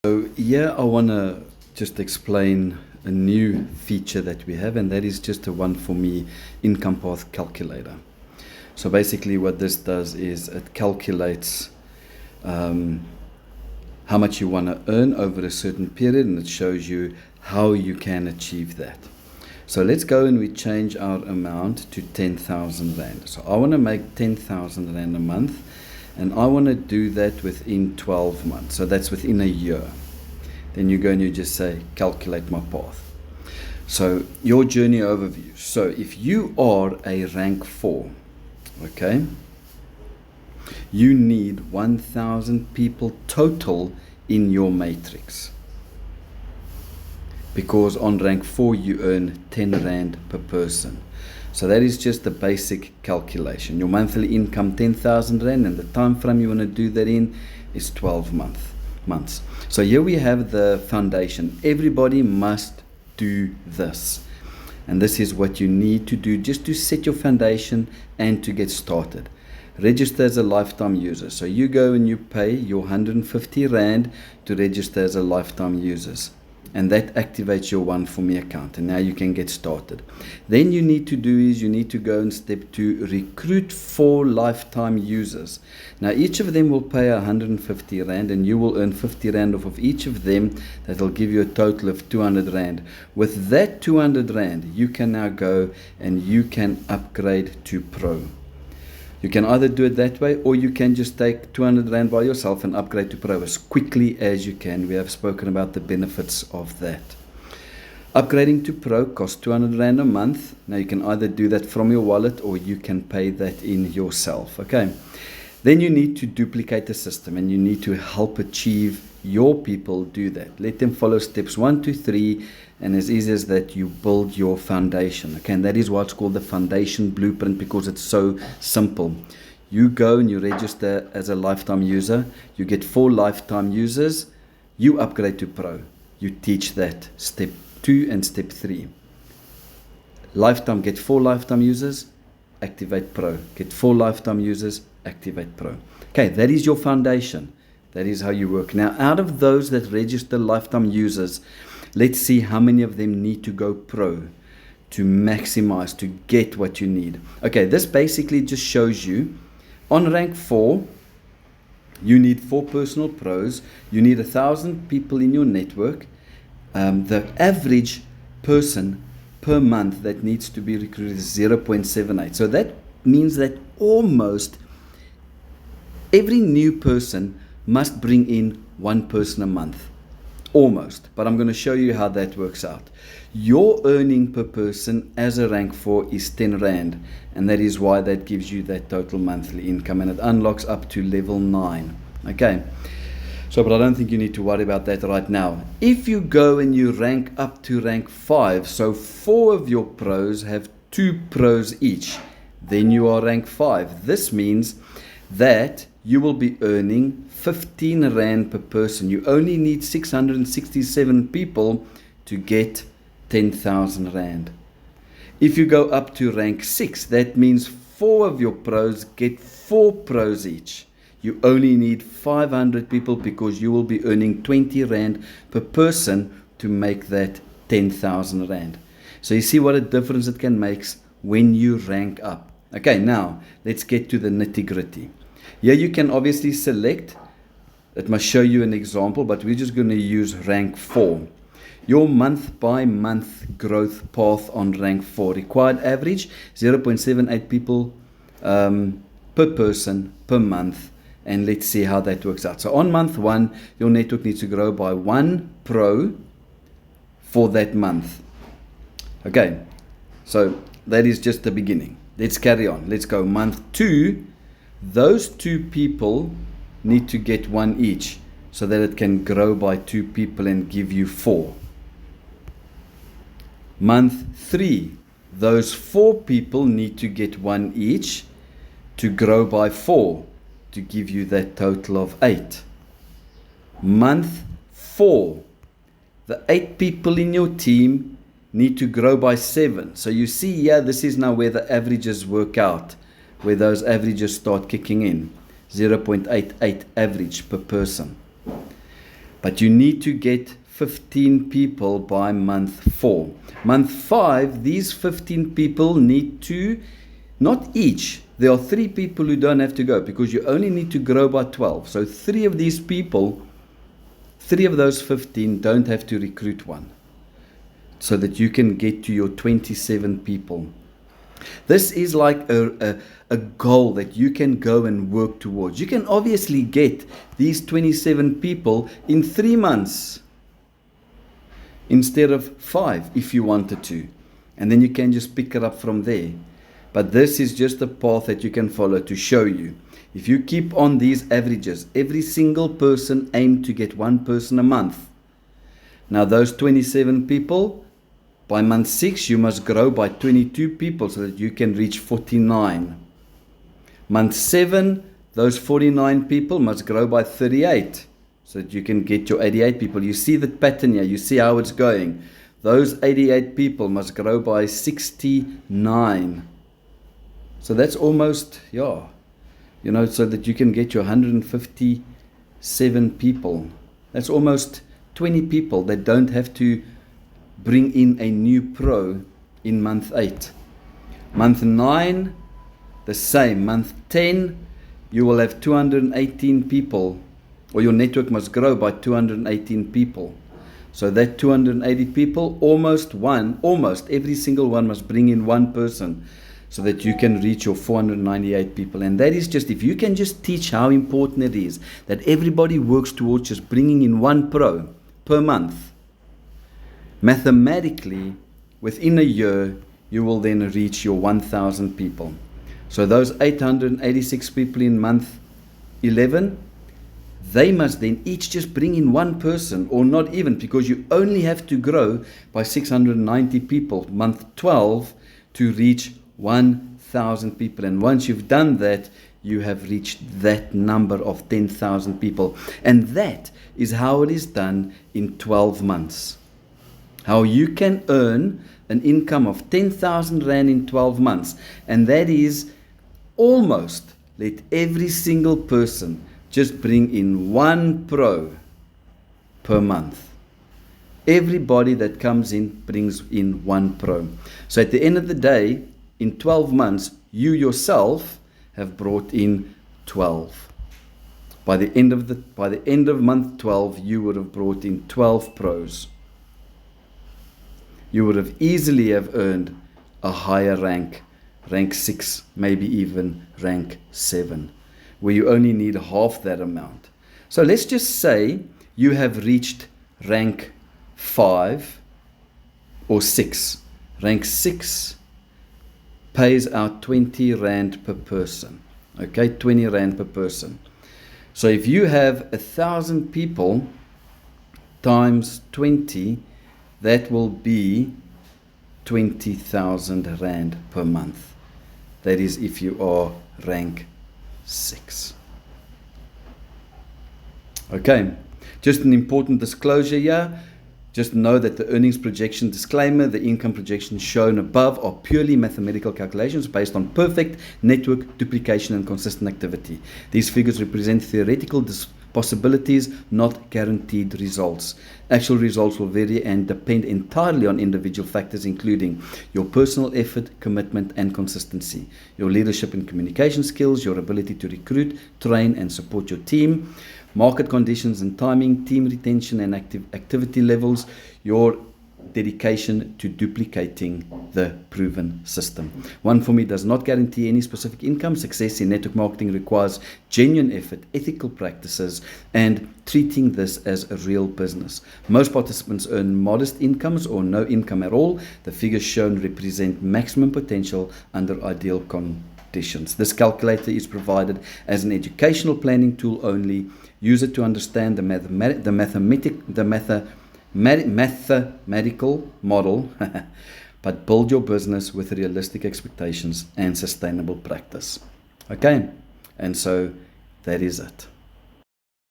So here I want to just explain a new feature that we have, and that is just a one for me income path calculator. So basically what this does is it calculates how much you want to earn over a certain period, and it shows you how you can achieve that. So let's go and we change our amount to 10,000 Rand. So I want to make 10,000 Rand a month, and I want to do that within 12 months. So that's within a year. Then you go and you just say, calculate my path. So your journey overview. So if you are a rank 4, okay, you need 1,000 people total in your matrix. Because on rank 4 you earn 10 Rand per person. So that is just the basic calculation. Your monthly income 10,000 Rand, and the time frame you want to do that in is 12 months. So here we have the foundation. Everybody must do this. And this is what you need to do just to set your foundation and to get started. Register as a lifetime user. So you go and you pay your 150 Rand to register as a lifetime user. And that activates your One For Me account, and now you can get started. Then you need to do is you need to go and step 2, recruit 4 lifetime users. Now each of them will pay 150 Rand, and you will earn 50 Rand off of each of them. That will give you a total of 200 Rand. With that 200 Rand, you can now go and you can upgrade to Pro. You can either do it that way, or you can just take 200 Rand by yourself and upgrade to Pro as quickly as you can. We have spoken about the benefits of that. Upgrading to Pro costs 200 Rand a month. Now you can either do that from your wallet, or you can pay that in yourself. Okay. Then you need to duplicate the system, and you need to help achieve your people do that. Let them follow steps 1 to 3, and as easy as that, you build your foundation. Okay, and that is why it's called the foundation blueprint, because it's so simple. You go and you register as a lifetime user. You get 4 lifetime users. You upgrade to Pro. You teach that step 2 and step 3. Lifetime, get 4 lifetime users, activate Pro. Get 4 lifetime users, activate Pro. Okay, that is your foundation. That is how you work. Now, out of those that register lifetime users, let's see how many of them need to go Pro to maximize, to get what you need. Okay, this basically just shows you on rank 4, you need 4 personal pros. You need 1,000 people in your network. The average person per month that needs to be recruited is 0.78. So that means that almost every new person must bring in 1 person a month. Almost. But I'm going to show you how that works out. Your earning per person as a rank 4 is 10 Rand. And that is why that gives you that total monthly income. And it unlocks up to level 9. Okay. So, but I don't think you need to worry about that right now. If you go and you rank up to rank 5, so 4 of your pros have 2 pros each, then you are rank 5. This means that you will be earning 15 Rand per person. You only need 667 people to get 10,000 Rand. If you go up to rank 6, that means 4 of your pros get 4 pros each. You only need 500 people, because you will be earning 20 Rand per person to make that 10,000 Rand. So you see what a difference it can make when you rank up. Okay, now let's get to the nitty-gritty. Here you can obviously select. It must show you an example, but we're just going to use rank 4. Your month by month growth path on rank 4. Required average 0.78 people per person per month. And let's see how that works out. So on month 1, your network needs to grow by 1 pro for that month. Okay, so that is just the beginning. Let's carry on. Let's go month 2. Those 2 people need to get 1 each, so that it can grow by 2 people and give you 4. Month 3, those 4 people need to get 1 each to grow by 4 to give you that total of 8. Month 4, the 8 people in your team need to grow by 7. So you see here, this is now where the averages work out, where those averages start kicking in. 0.88 average per person. But you need to get 15 people by month 4. Month 5, these 15 people need to, not each, there are 3 people who don't have to go because you only need to grow by 12. So 3 of these people, 3 of those 15 don't have to recruit one, so that you can get to your 27 people. This is like a goal that you can go and work towards. You can obviously get these 27 people in 3 months instead of 5 if you wanted to. And then you can just pick it up from there. But this is just a path that you can follow to show you. If you keep on these averages, every single person aim to get 1 person a month. Now those 27 people, by month 6, you must grow by 22 people so that you can reach 49. Month 7, those 49 people must grow by 38 so that you can get your 88 people. You see the pattern here. You see how it's going. Those 88 people must grow by 69. So that's almost, so that you can get your 157 people. That's almost 20 people that don't have to bring in a new pro in month 8. Month 9, the same. Month 10, you will have 218 people, or your network must grow by 218 people. So that 280 people, almost every single one must bring in 1 person so that you can reach your 498 people. And that is just, if you can just teach how important it is that everybody works towards just bringing in 1 pro per month, mathematically, within a year, you will then reach your 1,000 people. So those 886 people in month 11, they must then each just bring in 1 person, or not even, because you only have to grow by 690 people, month 12, to reach 1,000 people. And once you've done that, you have reached that number of 10,000 people. And that is how it is done in 12 months. How you can earn an income of 10,000 Rand in 12 months. And that is almost, let every single person just bring in 1 pro per month. Everybody that comes in brings in 1 pro. So at the end of the day, in 12 months, you yourself have brought in 12. By the end of month 12, you would have brought in 12 pros. You would have easily have earned a higher rank 6, maybe even rank 7, where you only need half that amount. So let's just say you have reached rank 5 or 6. Rank 6 pays out 20 Rand per person. Okay, 20 Rand per person. So if you have 1,000 people times 20, that will be 20,000 Rand per month. That is if you are rank 6. Okay, just an important disclosure here. Just know that the earnings projection disclaimer, the income projections shown above are purely mathematical calculations based on perfect network duplication and consistent activity. These figures represent theoretical possibilities, not guaranteed results. Actual results will vary and depend entirely on individual factors, including your personal effort, commitment, and consistency, your leadership and communication skills, your ability to recruit, train, and support your team, market conditions and timing, team retention and activity levels, your dedication to duplicating the proven system. One for me does not guarantee any specific income. Success in network marketing requires genuine effort, ethical practices, and treating this as a real business. Most participants earn modest incomes or no income at all. The figures shown represent maximum potential under ideal conditions. This calculator is provided as an educational planning tool only. Use it to understand the mathematical model, but build your business with realistic expectations and sustainable practice. Okay, and so that is it.